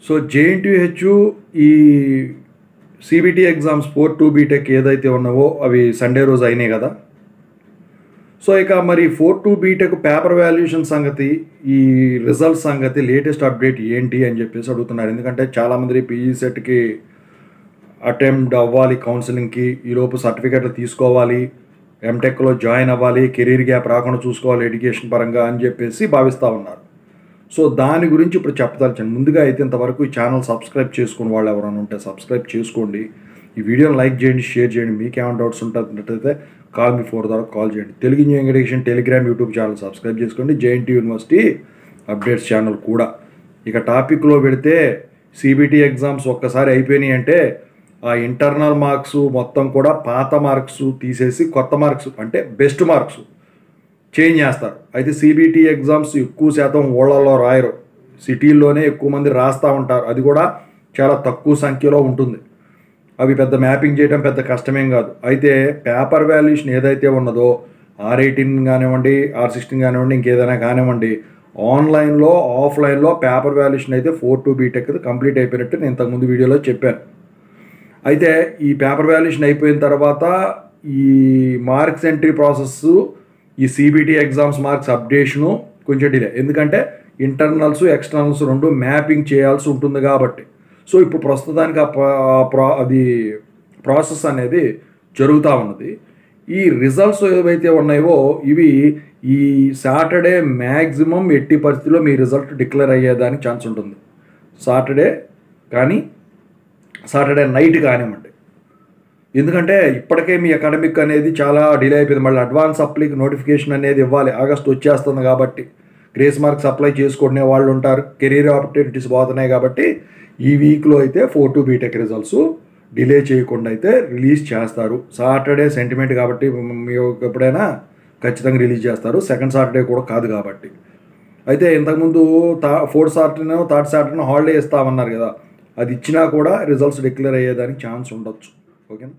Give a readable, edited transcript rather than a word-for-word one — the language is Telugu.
సో జేఎన్టీయూహెచ్ ఈ సిబిటి ఎగ్జామ్స్ 4-2 బీటెక్ ఏదైతే ఉన్నావో అవి సండే రోజు అయినాయి కదా. సో ఇక మరి 4-2 బీటెక్ పేపర్ వాల్యుయేషన్ సంగతి, ఈ రిజల్ట్ సంగతి, లేటెస్ట్ అప్డేట్ ఏంటి అని చెప్పేసి అడుగుతున్నారు. ఎందుకంటే చాలామంది పీజీ సెట్కి అటెంప్ట్ అవ్వాలి, కౌన్సిలింగ్కి ఈలోపు సర్టిఫికెట్లు తీసుకోవాలి, ఎంటెక్లో జాయిన్ అవ్వాలి, కెరీర్ గ్యాప్ రాకుండా చూసుకోవాలి ఎడ్యుకేషన్ పరంగా అని చెప్పేసి భావిస్తూ ఉన్నారు. సో దాని గురించి ఇప్పుడు చెప్పదలిచాను. ముందుగా అయితే ఇంతవరకు ఈ ఛానల్ సబ్స్క్రైబ్ చేసుకుని వాళ్ళు ఎవరైనా ఉంటే సబ్స్క్రైబ్ చేసుకోండి. ఈ వీడియోని లైక్ చేయండి, షేర్ చేయండి. మీకు ఏమైనా డౌట్స్ ఉంటున్నట్టయితే కాల్ మీ 4 ద్వారా కాల్ చేయండి. Telugu engineering education Telegram YouTube channel subscribe చేసుకోండి. జేఎన్టీయూ యూనివర్సిటీ అప్డేట్స్ ఛానల్ కూడా. ఇక టాపిక్లో పెడితే సిబిటి ఎగ్జామ్స్ ఒక్కసారి అయిపోయినాయి అంటే ఆ ఇంటర్నల్ మార్క్స్ మొత్తం కూడా పాత మార్క్స్ తీసేసి కొత్త మార్క్స్ అంటే బెస్ట్ మార్క్స్ చేంజ్ చేస్తారు. అయితే సిబిటి ఎగ్జామ్స్ ఎక్కువ శాతం ఊళ్ళల్లో రాయరు, సిటీల్లోనే ఎక్కువ మంది రాస్తూ ఉంటారు. అది కూడా చాలా తక్కువ సంఖ్యలో ఉంటుంది. అవి పెద్ద మ్యాపింగ్ చేయడం పెద్ద కష్టమేం కాదు. అయితే పేపర్ వాల్యుయేషన్ ఏదైతే ఉన్నదో R18 కానివ్వండి, R16 కానివ్వండి, ఇంకేదైనా కానివ్వండి, ఆన్లైన్లో ఆఫ్లైన్లో పేపర్ వాల్యుయేషన్ అయితే 4-2 బీటెక్ కంప్లీట్ అయిపోయినట్టు నేను ఇంతకుముందు వీడియోలో చెప్పాను. అయితే ఈ పేపర్ వాల్యుయేషన్ అయిపోయిన తర్వాత ఈ మార్క్స్ ఎంట్రీ ప్రాసెస్, ఈ సిబిటి ఎగ్జామ్స్ మార్క్స్ అప్డేషను కొంచెం డిలే. ఎందుకంటే ఇంటర్నల్స్ ఎక్స్టర్నల్స్ రెండు మ్యాపింగ్ చేయాల్సి ఉంటుంది కాబట్టి. సో ఇప్పుడు ప్రస్తుతానికి అది ప్రాసెస్ అనేది జరుగుతూ ఉన్నది. ఈ రిజల్ట్స్ ఏవైతే ఉన్నాయో ఇవి ఈ సాటర్డే మ్యాక్సిమం ఎట్టి పరిస్థితిలో మీ రిజల్ట్ డిక్లేర్ అయ్యేదానికి ఛాన్స్ ఉంటుంది. సాటర్డే కానీ సాటర్డే నైట్ కానివ్వండి. ఎందుకంటే ఇప్పటికే మీ అకాడమిక్ అనేది చాలా డిలే అయిపోయింది. మళ్ళీ అడ్వాన్స్ అప్లైకి నోటిఫికేషన్ అనేది ఇవ్వాలి. ఆగస్ట్ వచ్చేస్తుంది కాబట్టి గ్రేస్ మార్క్స్ అప్లై చేసుకునే వాళ్ళు ఉంటారు. కెరీర్ ఆపర్చునిటీస్ పోతున్నాయి కాబట్టి ఈ వీక్లో అయితే 4-2 బీటెక్ రిజల్ట్స్ డిలే చేయకుండా అయితే రిలీజ్ చేస్తారు. సాటర్డే సెంటిమెంట్ కాబట్టి ఎప్పుడైనా ఖచ్చితంగా రిలీజ్ చేస్తారు. సెకండ్ సాటర్డే కూడా కాదు కాబట్టి. అయితే ఇంతకుముందు 4th Saturday 3rd Saturday holiday ఇస్తామన్నారు కదా, అది ఇచ్చినా కూడా రిజల్ట్స్ డిక్లేర్ అయ్యేదానికి ఛాన్స్ ఉండొచ్చు. ఓకేనా.